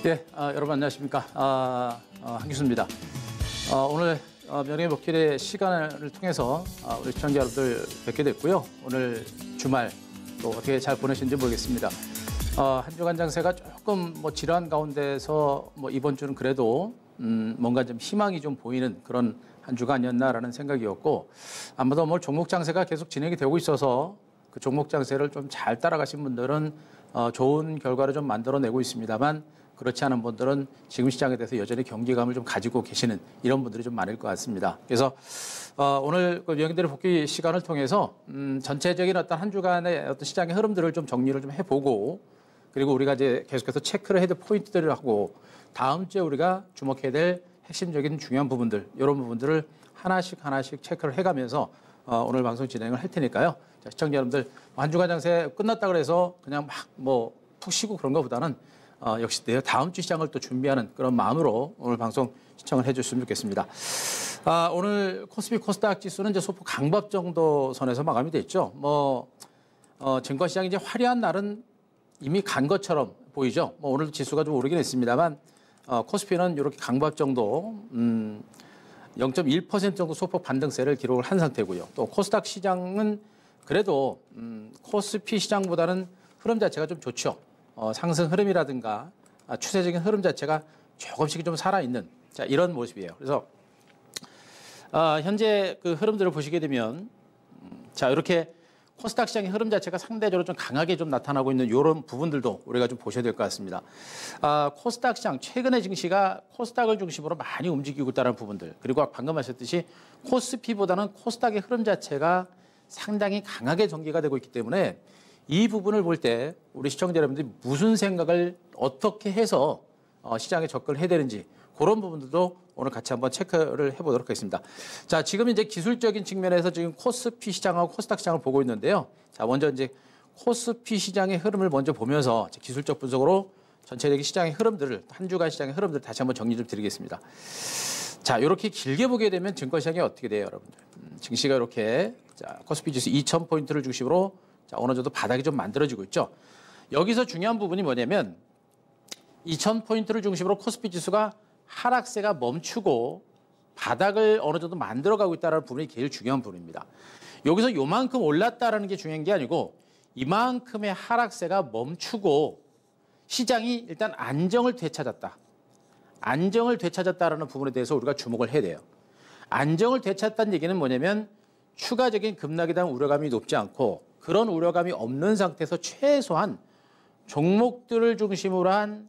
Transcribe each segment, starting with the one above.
예, 여러분 안녕하십니까. 한기수입니다. 오늘 명예목길의 시간을 통해서 우리 시청자 여러분들 뵙게 됐고요. 오늘 주말 또 어떻게 잘 보내신지 모르겠습니다. 한 주간 장세가 조금 지루한 가운데서 이번 주는 그래도 뭔가 좀 희망이 좀 보이는 그런 한 주가 아니었나라는 생각이었고, 아마도 종목 장세가 계속 진행이 되고 있어서 그 종목 장세를 좀 잘 따라가신 분들은 좋은 결과를 좀 만들어내고 있습니다만, 그렇지 않은 분들은 지금 시장에 대해서 여전히 경계감을 좀 가지고 계시는 이런 분들이 좀 많을 것 같습니다. 그래서 오늘 명예들의 복귀 시간을 통해서 전체적인 어떤 한 주간의 어떤 시장의 흐름들을 좀 정리를 좀 해보고, 그리고 우리가 이제 계속해서 체크를 해야 될 포인트들을 하고, 다음 주에 우리가 주목해야 될 핵심적인 중요한 부분들, 이런 부분들을 하나씩 체크를 해가면서 오늘 방송 진행을 할 테니까요. 자, 시청자 여러분들, 한 주간 장세 끝났다 그래서 그냥 푹 쉬고 그런 것보다는 역시 내일 다음 주 시장을 또 준비하는 그런 마음으로 오늘 방송 시청을 해주셨으면 좋겠습니다. 오늘 코스피 코스닥 지수는 이제 소폭 강밥 정도 선에서 마감이 됐죠. 증권시장이 이제 화려한 날은 이미 간 것처럼 보이죠. 오늘 지수가 좀 오르긴 했습니다만, 코스피는 이렇게 강밥 정도, 0.1% 정도 소폭 반등세를 기록을 한 상태고요. 또 코스닥 시장은 그래도 코스피 시장보다는 흐름 자체가 좀 좋죠. 상승 흐름이라든가 추세적인 흐름 자체가 조금씩 좀 살아있는 이런 모습이에요. 그래서 현재 그 흐름들을 보시게 되면 이렇게 코스닥 시장의 흐름 자체가 상대적으로 좀 강하게 좀 나타나고 있는 이런 부분들도 우리가 좀 보셔야 될 것 같습니다. 코스닥 시장 최근의 증시가 코스닥을 중심으로 많이 움직이고 있다는 부분들, 그리고 방금 하셨듯이 코스피보다는 코스닥의 흐름 자체가 상당히 강하게 전개가 되고 있기 때문에 이 부분을 볼 때 우리 시청자 여러분들이 무슨 생각을 어떻게 해서 시장에 접근을 해야 되는지, 그런 부분들도 오늘 같이 한번 체크를 해보도록 하겠습니다. 자, 지금 이제 기술적인 측면에서 지금 코스피 시장하고 코스닥 시장을 보고 있는데요. 자, 먼저 이제 코스피 시장의 흐름을 먼저 보면서 기술적 분석으로 전체적인 시장의 흐름들을, 한 주간 시장의 흐름들을 다시 한번 정리 좀 드리겠습니다. 자, 이렇게 길게 보게 되면 증권시장이 어떻게 돼요, 여러분들? 증시가 이렇게, 코스피 지수 2000포인트를 중심으로 어느 정도 바닥이 좀 만들어지고 있죠. 여기서 중요한 부분이 뭐냐면 2000포인트를 중심으로 코스피 지수가 하락세가 멈추고 바닥을 어느 정도 만들어가고 있다는 부분이 제일 중요한 부분입니다. 여기서 요만큼 올랐다는 게 중요한 게 아니고, 이만큼의 하락세가 멈추고 시장이 일단 안정을 되찾았다. 안정을 되찾았다는 부분에 대해서 우리가 주목을 해야 돼요. 안정을 되찾았다는 얘기는 뭐냐면 추가적인 급락에 대한 우려감이 높지 않고, 그런 우려감이 없는 상태에서 최소한 종목들을 중심으로 한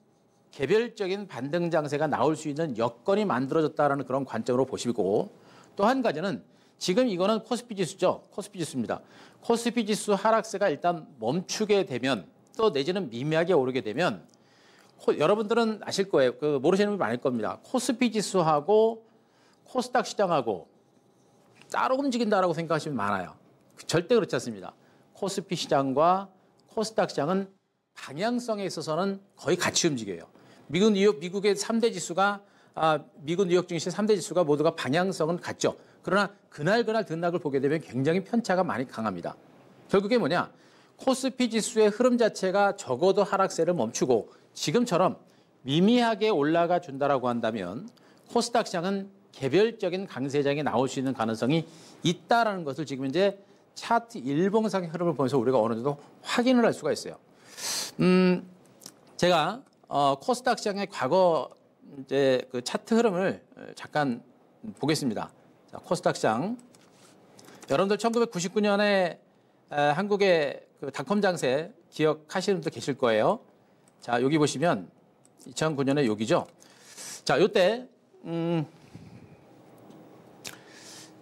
개별적인 반등 장세가 나올 수 있는 여건이 만들어졌다는 그런 관점으로 보시고, 또 한 가지는 지금 이거는 코스피 지수죠. 코스피 지수입니다. 코스피 지수 하락세가 일단 멈추게 되면, 또 내지는 미미하게 오르게 되면, 여러분들은 아실 거예요. 모르시는 분이 많을 겁니다. 코스피 지수하고 코스닥 시장하고 따로 움직인다라고 생각하시면 많아요. 절대 그렇지 않습니다. 코스피 시장과 코스닥 시장은 방향성에 있어서는 거의 같이 움직여요. 미국의 3대 지수가, 미국 뉴욕 증시 3대 지수가 모두가 방향성은 같죠. 그러나 그날 등락을 보게 되면 굉장히 편차가 많이 강합니다. 결국에 뭐냐? 코스피 지수의 흐름 자체가 적어도 하락세를 멈추고 지금처럼 미미하게 올라가 준다라고 한다면, 코스닥 시장은 개별적인 강세장이 나올 수 있는 가능성이 있다라는 것을 지금 이제 차트 일봉상의 흐름을 보면서 우리가 어느 정도 확인을 할 수가 있어요. 제가 코스닥 시장의 과거 이제 그 차트 흐름을 잠깐 보겠습니다. 자, 코스닥 시장. 여러분들 1999년에 한국의 그 닷컴 장세 기억하시는 분들 계실 거예요. 자, 여기 보시면 2009년에 여기죠. 자, 요때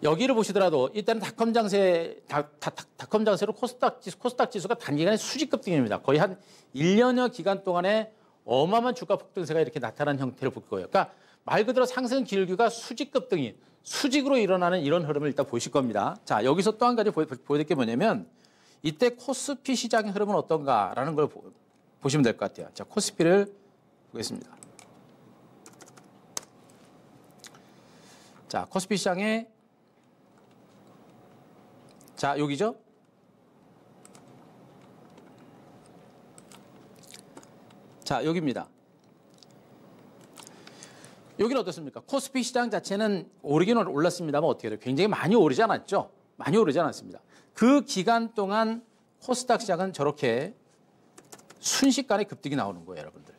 여기를 보시더라도 이때는 닷컴 장세로 코스닥 지수가 단기간에 수직 급등입니다. 거의 한 1년여 기간 동안에 어마어마한 주가 폭등세가 이렇게 나타난 형태를 볼 거예요. 그러니까 말 그대로 상승 기울기가 수직 급등이, 수직으로 일어나는 이런 흐름을 일단 보실 겁니다. 자, 여기서 또 한 가지 보여드릴 게 뭐냐면, 이때 코스피 시장의 흐름은 어떤가라는 걸 보시면 될 것 같아요. 자, 코스피를 보겠습니다. 자, 코스피 시장의, 자, 여기죠? 자, 여기입니다. 여기는 어떻습니까? 코스피 시장 자체는 오르기는 올랐습니다만 어떻게 돼요? 굉장히 많이 오르지 않았죠? 많이 오르지 않았습니다. 그 기간 동안 코스닥 시장은 저렇게 순식간에 급등이 나오는 거예요, 여러분들.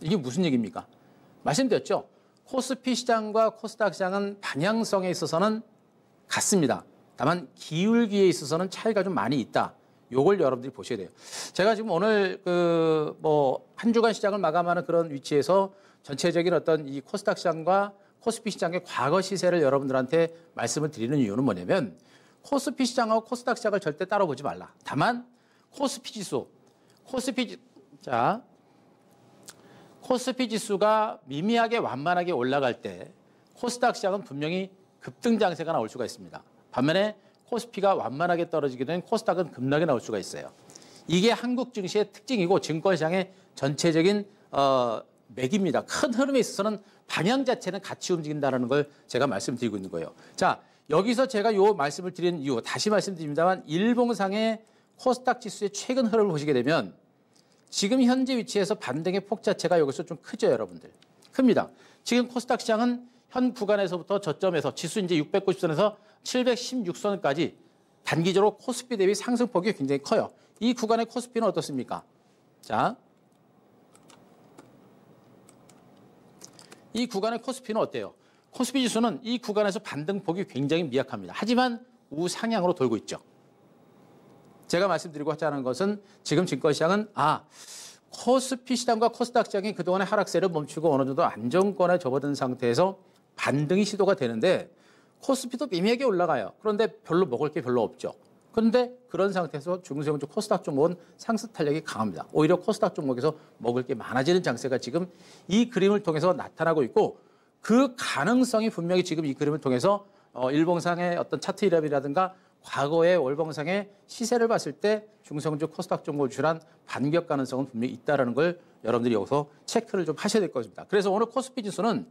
이게 무슨 얘기입니까? 말씀드렸죠? 코스피 시장과 코스닥 시장은 방향성에 있어서는 같습니다. 다만 기울기에 있어서는 차이가 좀 많이 있다. 요걸 여러분들이 보셔야 돼요. 제가 지금 오늘 한 주간 시장을 마감하는 그런 위치에서 전체적인 어떤 이 코스닥 시장과 코스피 시장의 과거 시세를 여러분들한테 말씀을 드리는 이유는 뭐냐면 코스피 시장하고 코스닥 시장을 절대 따로 보지 말라. 다만 코스피 지수가 미미하게 완만하게 올라갈 때 코스닥 시장은 분명히 급등 장세가 나올 수가 있습니다. 반면에 코스피가 완만하게 떨어지게 되면 코스닥은 급락이 나올 수가 있어요. 이게 한국 증시의 특징이고 증권시장의 전체적인 맥입니다. 큰 흐름에 있어서는 방향 자체는 같이 움직인다는 걸 제가 말씀드리고 있는 거예요. 자, 여기서 제가 요 말씀을 드리는 이유 다시 말씀드립니다만 일봉상의 코스닥 지수의 최근 흐름을 보시게 되면 지금 현재 위치에서 반등의 폭 자체가 여기서 좀 크죠, 여러분들. 큽니다. 지금 코스닥 시장은 현 구간에서부터 저점에서 지수 이제 690선에서 716선까지 단기적으로 코스피 대비 상승폭이 굉장히 커요. 이 구간의 코스피는 어떻습니까? 자, 이 구간의 코스피는 어때요? 코스피 지수는 이 구간에서 반등폭이 굉장히 미약합니다. 하지만 우상향으로 돌고 있죠. 제가 말씀드리고 하자는 것은 지금 증권시장은 코스피 시장과 코스닥 시장이 그동안의 하락세를 멈추고 어느 정도 안정권에 접어든 상태에서 반등이 시도가 되는데 코스피도 미미하게 올라가요. 그런데 별로 먹을 게 별로 없죠. 그런데 그런 상태에서 중소형주 코스닥 종목은 상승 탄력이 강합니다. 오히려 코스닥 종목에서 먹을 게 많아지는 장세가 지금 이 그림을 통해서 나타나고 있고 그 가능성이 분명히 지금 이 그림을 통해서 일봉상의 어떤 차트 이력이라든가 과거의 월봉상의 시세를 봤을 때 중소형주 코스닥 종목을 주란 반격 가능성은 분명히 있다는 걸 여러분들이 여기서 체크를 좀 하셔야 될 것입니다. 그래서 오늘 코스피 지수는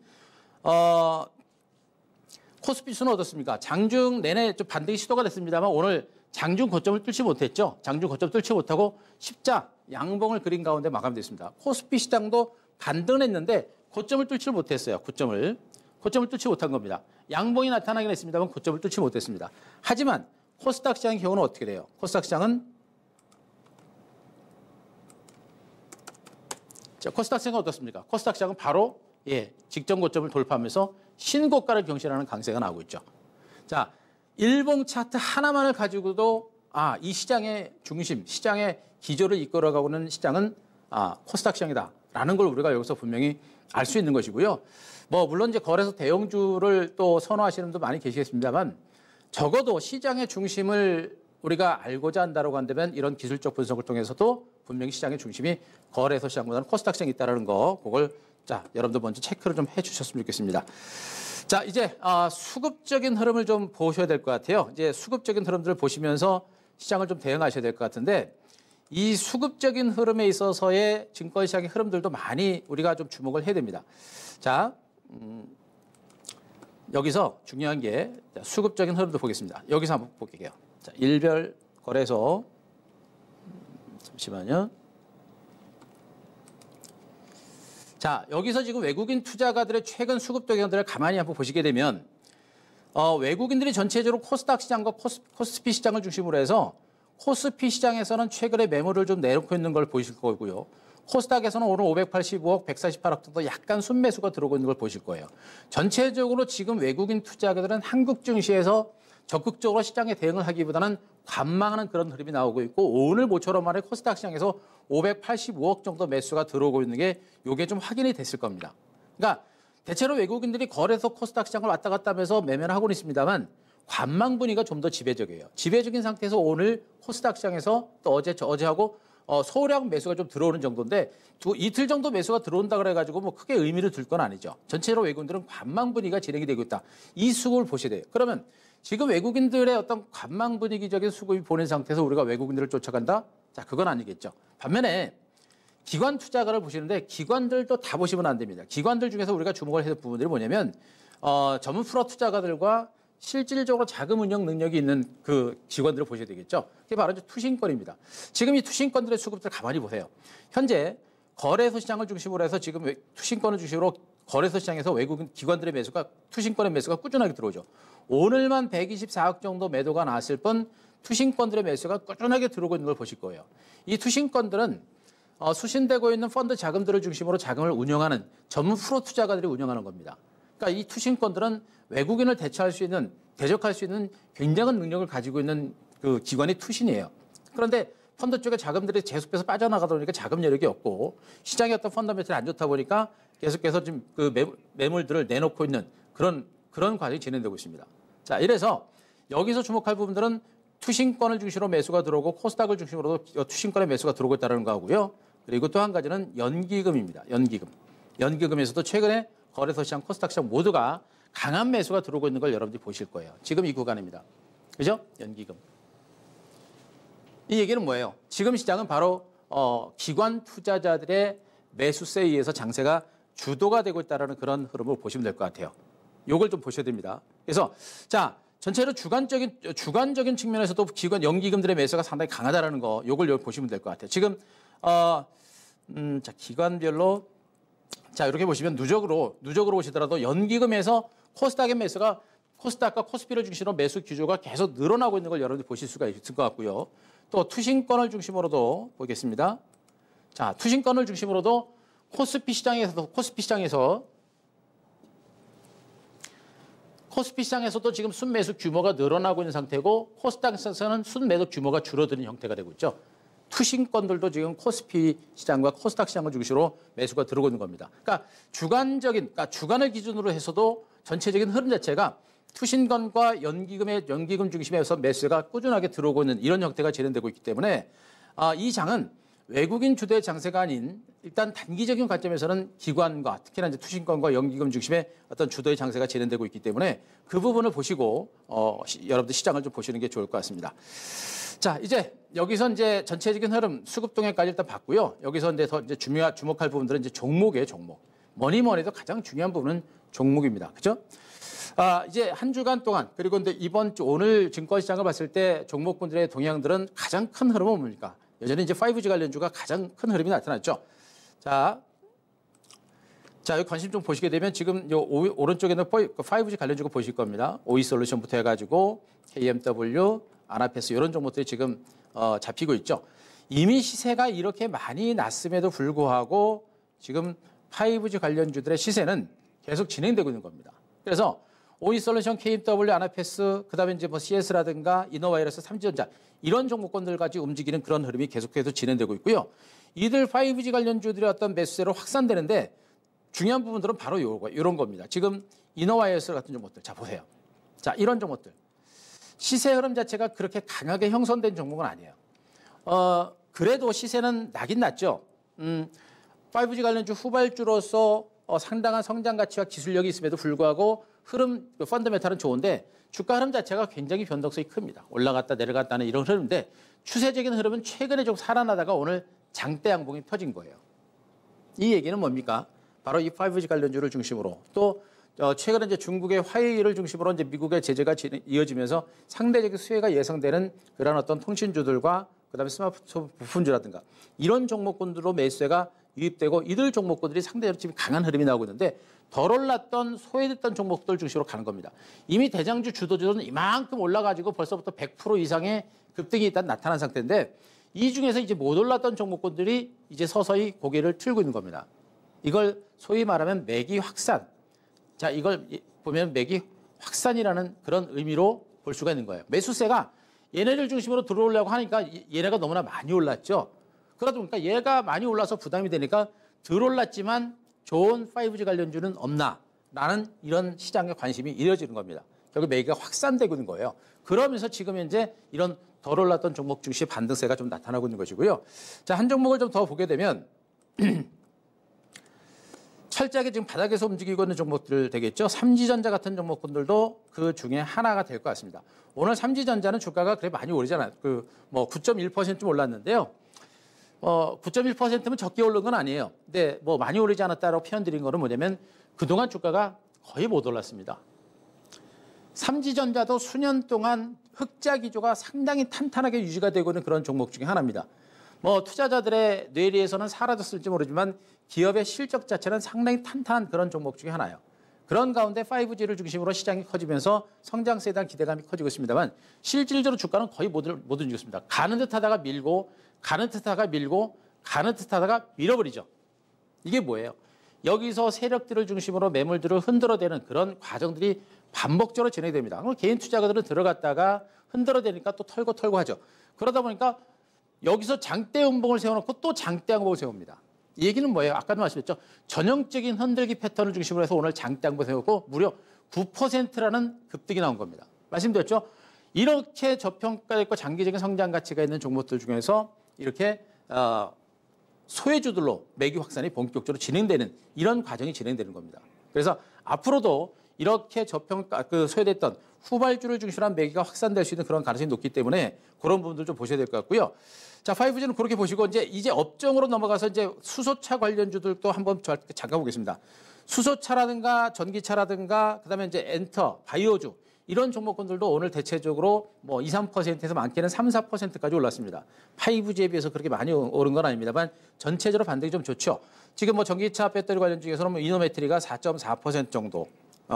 어떻습니까? 장중 내내 좀 반등이 시도가 됐습니다만 오늘 장중 고점을 뚫지 못했죠. 장중 고점 뚫지 못하고 십자 양봉을 그린 가운데 마감됐습니다. 코스피 시장도 반등을 했는데 고점을 뚫지 못했어요. 고점을 뚫지 못한 겁니다. 양봉이 나타나긴 했습니다만 고점을 뚫지 못했습니다. 하지만 코스닥 시장의 경우는 어떻게 돼요? 코스닥 시장은 코스닥 시장은 어떻습니까? 코스닥 시장은 바로 직전 고점을 돌파하면서 신고가를 경신하는 강세가 나오고 있죠. 자, 일봉 차트 하나만을 가지고도 이 시장의 중심, 시장의 기조를 이끌어가고 있는 시장은 코스닥 시장이다라는 걸 우리가 여기서 분명히 알 수 있는 것이고요. 물론 이제 거래소 대형주를 또 선호하시는 분도 많이 계시겠습니다만 적어도 시장의 중심을 우리가 알고자 한다고 한다면 이런 기술적 분석을 통해서도 분명히 시장의 중심이 거래소 시장보다는 코스닥 시장이 있다는 거, 그걸 여러분들 먼저 체크를 좀 해주셨으면 좋겠습니다. 자, 이제 수급적인 흐름을 좀 보셔야 될 것 같아요. 이제 수급적인 흐름들을 보시면서 시장을 좀 대응하셔야 될 것 같은데 이 수급적인 흐름에 있어서의 증권시장의 흐름들도 많이 우리가 좀 주목을 해야 됩니다. 자, 여기서 중요한 게 수급적인 흐름도 보겠습니다. 여기서 한번 볼게요. 자, 일별 거래소 잠시만요. 자, 여기서 지금 외국인 투자가들의 최근 수급 동향들을 가만히 한번 보시게 되면 외국인들이 전체적으로 코스닥 시장과 코스피 시장을 중심으로 해서 코스피 시장에서는 최근에 매물을 좀 내놓고 있는 걸 보실 거고요. 코스닥에서는 오늘 585억, 148억 정도 약간 순매수가 들어오고 있는 걸 보실 거예요. 전체적으로 지금 외국인 투자가들은 한국 증시에서 적극적으로 시장에 대응을 하기보다는 관망하는 그런 흐름이 나오고 있고 오늘 모처럼 말해 코스닥 시장에서 585억 정도 매수가 들어오고 있는 게 이게 좀 확인이 됐을 겁니다. 그러니까 대체로 외국인들이 거래소 코스닥 시장을 왔다 갔다 하면서 매매를 하고는 있습니다만 관망 분위기가 좀 더 지배적이에요. 지배적인 상태에서 오늘 코스닥 시장에서 또 어제하고 소량 매수가 좀 들어오는 정도인데 이틀 정도 매수가 들어온다 그래가지고 뭐 크게 의미를 둘 건 아니죠. 전체로 외국인들은 관망 분위기가 진행이 되고 있다. 이 수급을 보셔야 돼요. 그러면 지금 외국인들의 어떤 관망 분위기적인 수급이 보낸 상태에서 우리가 외국인들을 쫓아간다? 자, 그건 아니겠죠. 반면에 기관 투자가를 보시는데 기관들도 다 보시면 안 됩니다. 기관들 중에서 우리가 주목을 해야 될 부분들이 뭐냐면 전문 프로 투자가들과 실질적으로 자금 운영 능력이 있는 그 기관들을 보셔야 되겠죠. 그게 바로 투신권입니다. 지금 이 투신권들의 수급들 가만히 보세요. 현재 거래소 시장을 중심으로 해서 지금 투신권을 중심으로 거래소 시장에서 외국인 기관들의 매수가 투신권의 매수가 꾸준하게 들어오죠. 오늘만 124억 정도 매도가 나왔을 뿐 투신권들의 매수가 꾸준하게 들어오고 있는 걸 보실 거예요. 이 투신권들은 수신되고 있는 펀드 자금들을 중심으로 자금을 운영하는 전문 프로 투자가들이 운영하는 겁니다. 그러니까 이 투신권들은 외국인을 대적할 수 있는 굉장한 능력을 가지고 있는 그 기관이 투신이에요. 그런데 펀드 쪽에 자금들이 계속해서 빠져나가다 보니까 자금 여력이 없고 시장의 어떤 펀더멘털이 안 좋다 보니까 계속해서 지금 그 매물들을 내놓고 있는 그런 과정이 진행되고 있습니다. 자, 이래서 여기서 주목할 부분들은 투신권을 중심으로 매수가 들어오고 코스닥을 중심으로도 투신권의 매수가 들어오고 있다는 거고요. 그리고 또 한 가지는 연기금입니다. 연기금에서도 최근에 거래소 시장, 코스닥 시장 모두가 강한 매수가 들어오고 있는 걸 여러분들이 보실 거예요. 지금 이 구간입니다. 그죠? 연기금. 이 얘기는 뭐예요? 지금 시장은 바로 기관 투자자들의 매수세에 의해서 장세가 주도가 되고 있다는 그런 흐름을 보시면 될 것 같아요. 요걸 좀 보셔야 됩니다. 그래서 자, 전체로 주관적인 측면에서도 기관 연기금들의 매수가 상당히 강하다라는 거, 요걸 여기 보시면 될 것 같아요. 지금 자, 기관별로 자, 이렇게 보시면 누적으로 보시더라도 연기금에서 코스닥의 매수가 코스닥과 코스피를 중심으로 매수 규조가 계속 늘어나고 있는 걸 여러분들이 보실 수가 있을 것 같고요. 또 투신권을 중심으로도 보겠습니다. 자, 투신권을 중심으로도 코스피 시장에서도 지금 순매수 규모가 늘어나고 있는 상태고 코스닥에서는 순매도 규모가 줄어드는 형태가 되고 있죠. 투신권들도 지금 코스피 시장과 코스닥 시장을 중심으로 매수가 들어오고 있는 겁니다. 그러니까 주간을 기준으로 해서도 전체적인 흐름 자체가 투신권과 연기금 중심에서 매수가 꾸준하게 들어오고 있는 이런 형태가 진행되고 있기 때문에 이 장은 외국인 주도의 장세가 아닌 일단 단기적인 관점에서는 기관과 특히나 이제 투신권과 연기금 중심의 어떤 주도의 장세가 진행되고 있기 때문에 그 부분을 보시고 여러분들 시장을 좀 보시는 게 좋을 것 같습니다. 자, 이제 여기서 이제 전체적인 흐름 수급 동향까지 일단 봤고요. 여기서 이제 더 이제 주목할 부분들은 이제 종목이에요, 종목. 뭐니 해도 가장 중요한 부분은 종목입니다. 그죠? 이제 한 주간 동안 그리고 근데 오늘 증권 시장을 봤을 때 종목군들의 동향들은 가장 큰 흐름은 뭡니까? 여전히 이제 5G 관련주가 가장 큰 흐름이 나타났죠. 자, 여기 관심 좀 보시게 되면 지금 요 오른쪽에는 5G 관련주가 보실 겁니다. 오이솔루션부터 해가지고 KMW, 아나페스 이런 종목들이 지금 잡히고 있죠. 이미 시세가 이렇게 많이 났음에도 불구하고 지금 5G 관련주들의 시세는 계속 진행되고 있는 겁니다. 그래서 오이솔루션, KMW, 아나페스, 그다음에 이제 뭐 CS라든가 이노바이러스, 삼지전자 이런 종목권들까지 움직이는 그런 흐름이 계속해서 진행되고 있고요. 이들 5G 관련주들의 어떤 매수세로 확산되는데 중요한 부분들은 바로 이런 겁니다. 지금 이노바이러스 같은 종목들, 자 보세요. 자, 이런 종목들 시세 흐름 자체가 그렇게 강하게 형성된 종목은 아니에요. 그래도 시세는 나긴 났죠. 5G 관련주 후발주로서 상당한 성장 가치와 기술력이 있음에도 불구하고 펀더멘탈은 좋은데 주가 흐름 자체가 굉장히 변동성이 큽니다. 올라갔다 내려갔다는 이런 흐름인데 추세적인 흐름은 최근에 좀 살아나다가 오늘 장대 양봉이 펴진 거예요. 이 얘기는 뭡니까? 바로 이 5G 관련주를 중심으로 또 최근에 이제 중국의 화웨이를 중심으로 이제 미국의 제재가 이어지면서 상대적인 수혜가 예상되는 그런 어떤 통신주들과 그다음에 스마트폰 부품주라든가 이런 종목군들로 매수세가 유입되고 이들 종목군들이 상대적으로 지금 강한 흐름이 나오고 있는데 덜 올랐던 소외됐던 종목들 중심으로 가는 겁니다. 이미 대장주 주도주는 이만큼 올라가지고 벌써부터 100% 이상의 급등이 일단 나타난 상태인데 이 중에서 이제 못 올랐던 종목군들이 이제 서서히 고개를 틀고 있는 겁니다. 이걸 소위 말하면 매기 확산. 자, 이걸 보면 매기 확산이라는 그런 의미로 볼 수가 있는 거예요. 매수세가 얘네들 중심으로 들어오려고 하니까 얘네가 너무나 많이 올랐죠. 그러다 보니까 얘가 많이 올라서 부담이 되니까 덜 올랐지만 좋은 5G 관련주는 없나? 라는 이런 시장의 관심이 이어지는 겁니다. 결국 매기가 확산되고 있는 거예요. 그러면서 지금 현재 이런 덜 올랐던 종목 중시 반등세가 좀 나타나고 있는 것이고요. 자, 한 종목을 좀 더 보게 되면 철저하게 지금 바닥에서 움직이고 있는 종목들 되겠죠. 삼지전자 같은 종목군들도 그 중에 하나가 될 것 같습니다. 오늘 삼지전자는 주가가 그래 많이 오르잖아요. 9.1% 올랐는데요. 9.1%면 적게 오른 건 아니에요. 근데 뭐 많이 오르지 않았다라고 표현드린 거는 뭐냐면 그동안 주가가 거의 못 올랐습니다. 삼지전자도 수년 동안 흑자 기조가 상당히 탄탄하게 유지가 되고 있는 그런 종목 중에 하나입니다. 뭐 투자자들의 뇌리에서는 사라졌을지 모르지만 기업의 실적 자체는 상당히 탄탄한 그런 종목 중에 하나예요. 그런 가운데 5G를 중심으로 시장이 커지면서 성장세에 대한 기대감이 커지고 있습니다만 실질적으로 주가는 거의 못 움직였습니다. 가는 듯 하다가 밀고 가는 듯 하다가 밀고 가는 듯 하다가 밀어버리죠. 이게 뭐예요? 여기서 세력들을 중심으로 매물들을 흔들어대는 그런 과정들이 반복적으로 진행됩니다. 그럼 개인 투자가들은 들어갔다가 흔들어대니까 또 털고 하죠. 그러다 보니까 여기서 장대 음봉을 세워놓고 또 장대 양봉을 세웁니다. 이 얘기는 뭐예요? 아까도 말씀드렸죠. 전형적인 흔들기 패턴을 중심으로 해서 오늘 장대 양봉 세우고 무려 9%라는 급등이 나온 겁니다. 말씀드렸죠. 이렇게 저평가있고 장기적인 성장 가치가 있는 종목들 중에서 이렇게 소외주들로 매기 확산이 본격적으로 진행되는 이런 과정이 진행되는 겁니다. 그래서 앞으로도 이렇게 저평가 소외됐던 후발주를 중심으로 한 매기가 확산될 수 있는 그런 가능성이 높기 때문에 그런 부분들 좀 보셔야 될 것 같고요. 자, 5G는 그렇게 보시고 이제 업종으로 넘어가서 이제 수소차 관련주들도 한번 잠깐 보겠습니다. 수소차라든가 전기차라든가 그다음에 이제 엔터, 바이오주 이런 종목군들도 오늘 대체적으로 뭐 2, 3%에서 많게는 3, 4%까지 올랐습니다. 5G에 비해서 그렇게 많이 오른 건 아닙니다만 전체적으로 반등이 좀 좋죠. 지금 뭐 전기차 배터리 관련 중에서는 뭐 이노메트리가 4.4% 정도.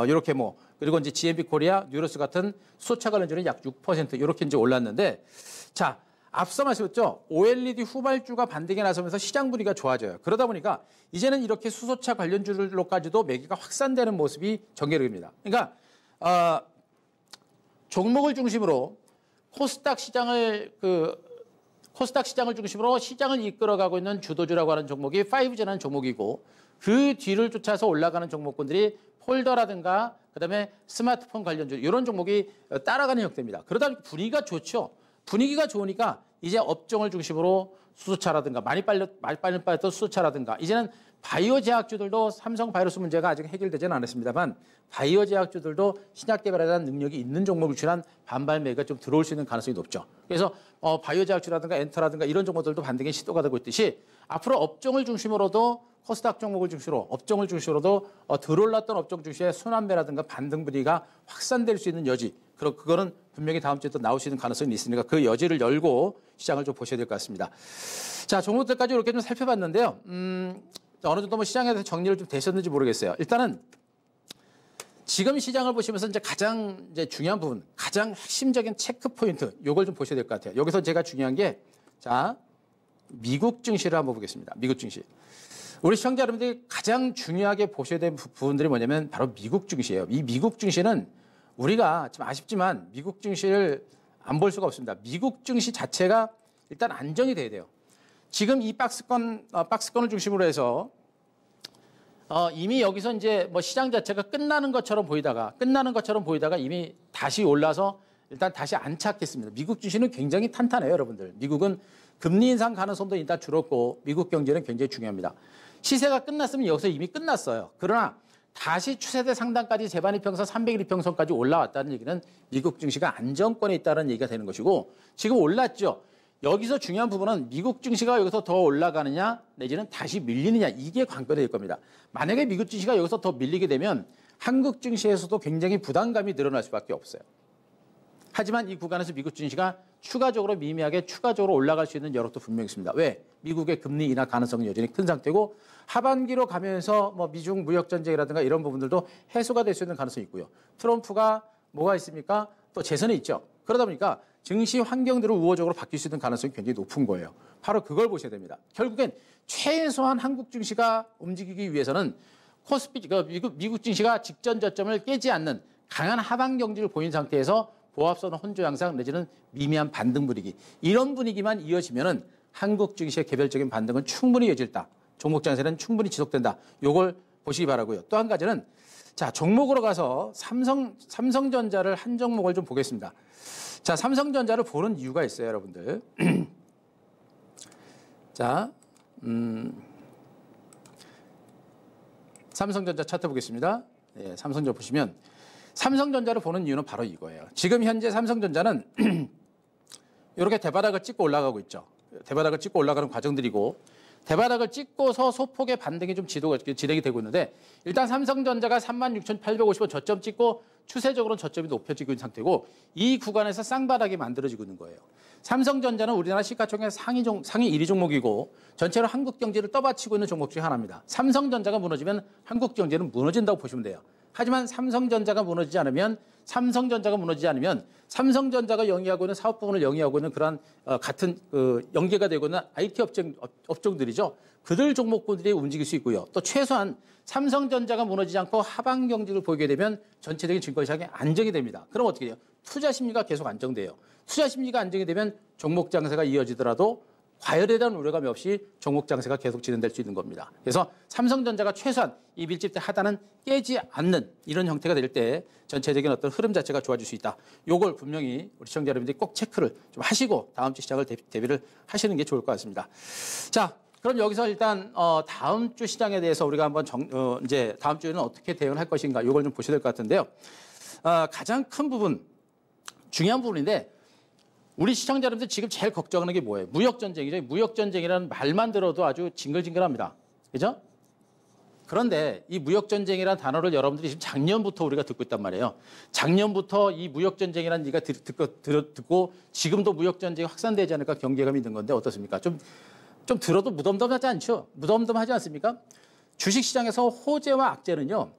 이렇게 뭐 그리고 이제 GMB 코리아, 뉴로스 같은 수소차 관련주는 약 6% 이렇게 이제 올랐는데 자, 앞서 말씀드렸죠. OLED 후발주가 반등에 나서면서 시장 분위기가 좋아져요. 그러다 보니까 이제는 이렇게 수소차 관련주로까지도 매기가 확산되는 모습이 전개됩니다. 그러니까 종목을 중심으로 코스닥 시장을 중심으로 시장을 이끌어가고 있는 주도주라고 하는 종목이 5G라는 종목이고 그 뒤를 쫓아서 올라가는 종목군들이 폴더라든가 그다음에 스마트폰 관련주 이런 종목이 따라가는 형태입니다. 그러다 보니까 분위기가 좋죠. 분위기가 좋으니까 이제 업종을 중심으로 수소차라든가 많이 빨렸던 수소차라든가 이제는 바이오 제약주들도 삼성 바이러스 문제가 아직 해결되지는 않았습니다만 바이오 제약주들도 신약 개발에 대한 능력이 있는 종목을 취한 반발 매가 좀 들어올 수 있는 가능성이 높죠. 그래서 바이오 제약주라든가 엔터라든가 이런 종목들도 반등의 시도가 되고 있듯이 앞으로 업종을 중심으로도 코스닥 종목을 중심으로 업종을 중심으로도 들어올랐던 업종 중심의 순환매라든가 반등 분위기가 확산될 수 있는 여지 그거는 분명히 다음 주에 또 나올 수 있는 가능성이 있으니까 그 여지를 열고 시장을 좀 보셔야 될 것 같습니다. 자, 종목들까지 이렇게 좀 살펴봤는데요. 어느 정도 뭐 시장에 대해서 정리를 좀 되셨는지 모르겠어요. 일단은 지금 시장을 보시면서 이제 가장 이제 중요한 부분, 가장 핵심적인 체크 포인트, 요걸 좀 보셔야 될 것 같아요. 여기서 제가 중요한 게, 자, 미국 증시를 한번 보겠습니다. 미국 증시. 우리 시청자 여러분들이 가장 중요하게 보셔야 될 부분들이 뭐냐면 바로 미국 증시예요. 이 미국 증시는 우리가 좀 아쉽지만 미국 증시를 안 볼 수가 없습니다. 미국 증시 자체가 일단 안정이 돼야 돼요. 지금 이 박스권을 중심으로 해서 이미 여기서 이제 뭐 시장 자체가 끝나는 것처럼 보이다가 이미 다시 올라서 일단 다시 안착했습니다. 미국 증시는 굉장히 탄탄해요, 여러분들. 미국은 금리 인상 가능성도 일단 줄었고 미국 경제는 굉장히 중요합니다. 시세가 끝났으면 여기서 이미 끝났어요. 그러나 다시 추세대 상단까지 재반이평선 300일 이평선까지 올라왔다는 얘기는 미국 증시가 안정권에 있다는 얘기가 되는 것이고 지금 올랐죠. 여기서 중요한 부분은 미국 증시가 여기서 더 올라가느냐 내지는 다시 밀리느냐 이게 관건이 될 겁니다. 만약에 미국 증시가 여기서 더 밀리게 되면 한국 증시에서도 굉장히 부담감이 늘어날 수밖에 없어요. 하지만 이 구간에서 미국 증시가 추가적으로 미미하게 추가적으로 올라갈 수 있는 여력도 분명히 있습니다. 왜? 미국의 금리 인하 가능성은 여전히 큰 상태고 하반기로 가면서 뭐 미중 무역 전쟁이라든가 이런 부분들도 해소가 될 수 있는 가능성이 있고요. 트럼프가 뭐가 있습니까? 또 재선이 있죠. 그러다 보니까 증시 환경들은 우호적으로 바뀔 수 있는 가능성이 굉장히 높은 거예요. 바로 그걸 보셔야 됩니다. 결국엔 최소한 한국 증시가 움직이기 위해서는 미국 증시가 직전 저점을 깨지 않는 강한 하방 경직을 보인 상태에서 보합선 혼조 양상 내지는 미미한 반등 분위기 이런 분위기만 이어지면은 한국 증시의 개별적인 반등은 충분히 이어질다. 종목 장세는 충분히 지속된다. 요걸 보시기 바라고요. 또 한 가지는 자 종목으로 가서 삼성전자를 한 종목을 좀 보겠습니다. 자 삼성전자를 보는 이유가 있어요, 여러분들. 자 삼성전자 차트 보겠습니다. 예, 삼성전자 보시면. 삼성전자를 보는 이유는 바로 이거예요. 지금 현재 삼성전자는 이렇게 대바닥을 찍고 올라가고 있죠. 대바닥을 찍고 올라가는 과정들이고 대바닥을 찍고서 소폭의 반등이 좀 진행이 되고 있는데 일단 삼성전자가 36,850원 저점 찍고 추세적으로는 저점이 높여지고 있는 상태고 이 구간에서 쌍바닥이 만들어지고 있는 거예요. 삼성전자는 우리나라 시가총액 상위 1위 종목이고 전체로 한국 경제를 떠받치고 있는 종목 중에 하나입니다. 삼성전자가 무너지면 한국 경제는 무너진다고 보시면 돼요. 하지만 삼성전자가 무너지지 않으면 삼성전자가 영위하고 있는 사업 부분을 영위하고 있는 그러한 같은 연계가 되고 있는 IT 업종들이죠. 그들 종목군들이 움직일 수 있고요. 또 최소한 삼성전자가 무너지지 않고 하방 경직을 보이게 되면 전체적인 증권시장이 안정이 됩니다. 그럼 어떻게 돼요? 투자 심리가 계속 안정돼요. 투자 심리가 안정이 되면 종목 장세가 이어지더라도 과열에 대한 우려감이 없이 종목 장세가 계속 진행될 수 있는 겁니다. 그래서 삼성전자가 최소한 이 밀집대 하단은 깨지 않는 이런 형태가 될 때 전체적인 어떤 흐름 자체가 좋아질 수 있다. 요걸 분명히 우리 시청자 여러분들이 꼭 체크를 좀 하시고 다음 주 시장을 대비를 하시는 게 좋을 것 같습니다. 자, 그럼 여기서 일단 다음 주 시장에 대해서 우리가 한번 이제 다음 주에는 어떻게 대응을 할 것인가 요걸 좀 보셔야 될 것 같은데요. 가장 큰 부분, 중요한 부분인데 우리 시청자 여러분들 지금 제일 걱정하는 게 뭐예요? 무역전쟁이죠. 무역전쟁이라는 말만 들어도 아주 징글징글합니다. 그죠? 그런데 이 무역전쟁이라는 단어를 여러분들이 지금 작년부터 우리가 듣고 있단 말이에요. 작년부터 이 무역전쟁이라는 얘기가 듣고 지금도 무역전쟁이 확산되지 않을까 경계감이 있는 건데 어떻습니까? 좀 들어도 무덤덤하지 않죠? 무덤덤하지 않습니까? 주식시장에서 호재와 악재는요.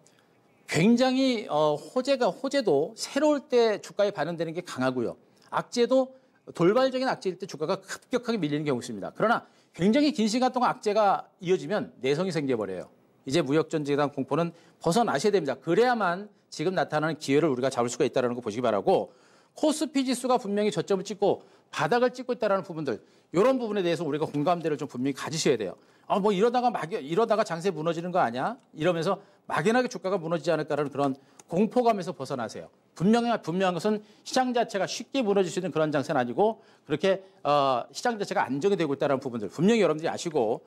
굉장히 호재도 새로울 때 주가에 반영되는 게 강하고요. 악재도 돌발적인 악재일 때 주가가 급격하게 밀리는 경우가 있습니다. 그러나 굉장히 긴 시간 동안 악재가 이어지면 내성이 생겨버려요. 이제 무역전쟁에 대한 공포는 벗어나셔야 됩니다. 그래야만 지금 나타나는 기회를 우리가 잡을 수가 있다는 거 보시기 바라고 코스피 지수가 분명히 저점을 찍고 바닥을 찍고 있다는 부분들 이런 부분에 대해서 우리가 공감대를 좀 분명히 가지셔야 돼요. 뭐 이러다가 장세 무너지는 거 아니야? 이러면서 막연하게 주가가 무너지지 않을까라는 그런 공포감에서 벗어나세요. 분명한 것은 시장 자체가 쉽게 무너질 수 있는 그런 장세는 아니고 그렇게 시장 자체가 안정이 되고 있다는 부분들 분명히 여러분들이 아시고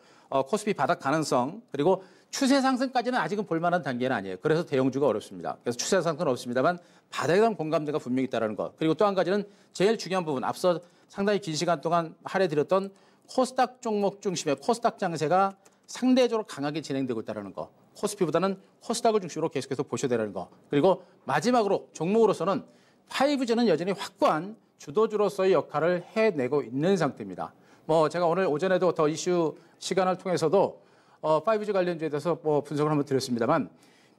코스피 바닥 가능성 그리고 추세 상승까지는 아직은 볼만한 단계는 아니에요. 그래서 대형주가 어렵습니다. 그래서 추세 상승은 없습니다만 바닥에 대한 공감대가 분명히 있다는 것. 그리고 또 한 가지는 제일 중요한 부분 앞서 상당히 긴 시간 동안 할애드렸던 코스닥 종목 중심의 코스닥 장세가 상대적으로 강하게 진행되고 있다는 거. 코스피보다는 코스닥을 중심으로 계속해서 보셔야 되는 거. 그리고 마지막으로 종목으로서는 5G는 여전히 확고한 주도주로서의 역할을 해내고 있는 상태입니다. 제가 오늘 오전에도 더 이슈 시간을 통해서도 5G 관련주에 대해서 분석을 한번 드렸습니다만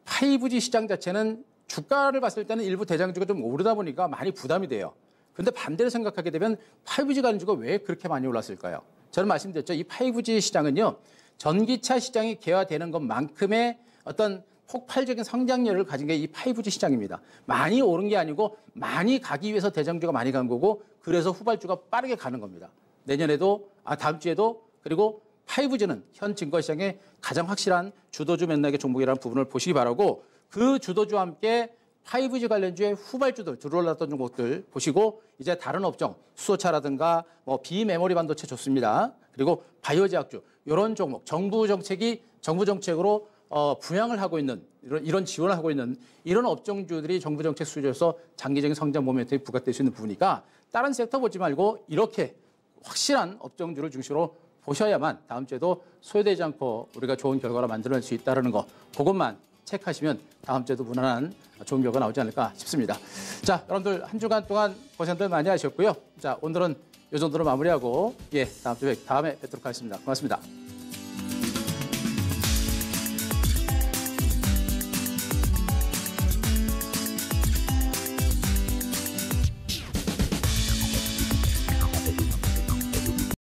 5G 시장 자체는 주가를 봤을 때는 일부 대장주가 좀 오르다 보니까 많이 부담이 돼요. 그런데 반대로 생각하게 되면 5G 관련주가 왜 그렇게 많이 올랐을까요? 저는 말씀드렸죠. 이 5G 시장은요. 전기차 시장이 개화되는 것만큼의 어떤 폭발적인 성장률을 가진 게 이 5G 시장입니다. 많이 오른 게 아니고 많이 가기 위해서 대장주가 많이 간 거고 그래서 후발주가 빠르게 가는 겁니다. 내년에도 다음 주에도 그리고 5G는 현 증권시장의 가장 확실한 주도주 맥락의 종목이라는 부분을 보시기 바라고 그 주도주와 함께 5G 관련주의 후발주들 들어올랐던 종목들 보시고 이제 다른 업종 수소차라든가 비메모리 반도체 좋습니다. 그리고 바이오제약주 이런 종목 정부 정책으로 부양을 하고 있는 이런 지원을 하고 있는 이런 업종주들이 정부 정책 수주에서 장기적인 성장 모멘텀이 부각될 수 있는 부분이니까 다른 섹터 보지 말고 이렇게 확실한 업종주를 중심으로 보셔야만 다음 주에도 소외되지 않고 우리가 좋은 결과를 만들어낼 수 있다는 거 그것만 체크하시면 다음 주에도 무난한 좋은 결과 나오지 않을까 싶습니다. 자, 여러분들 한 주간 동안 고생들 많이 하셨고요. 자, 오늘은 이 정도로 마무리하고 다음에 뵙도록 하겠습니다. 고맙습니다.